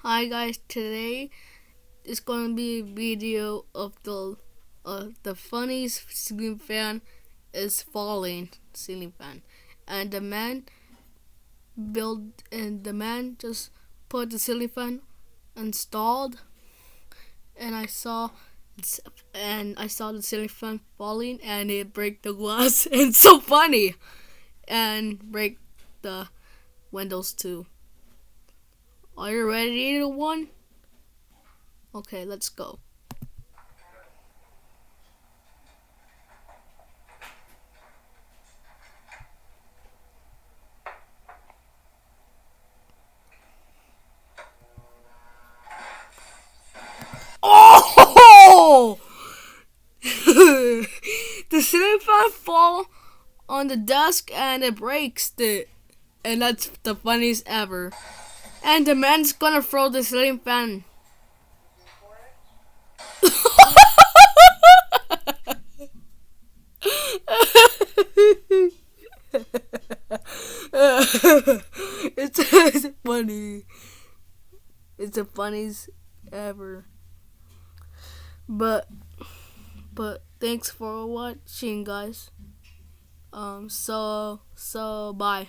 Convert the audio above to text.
Hi guys, today is going to be a video of the funniest ceiling fan is falling ceiling fan, and the man just put the ceiling fan installed, and I saw the ceiling fan falling and it break the glass. And it's so funny, and break the windows too. Are you ready to one? Okay, let's go. Oh! The ceiling fan fall on the desk and it breaks it, and that's the funniest ever. And the man's gonna throw the ceiling fan. It's funny. It's the funniest ever. But thanks for watching, guys. So bye.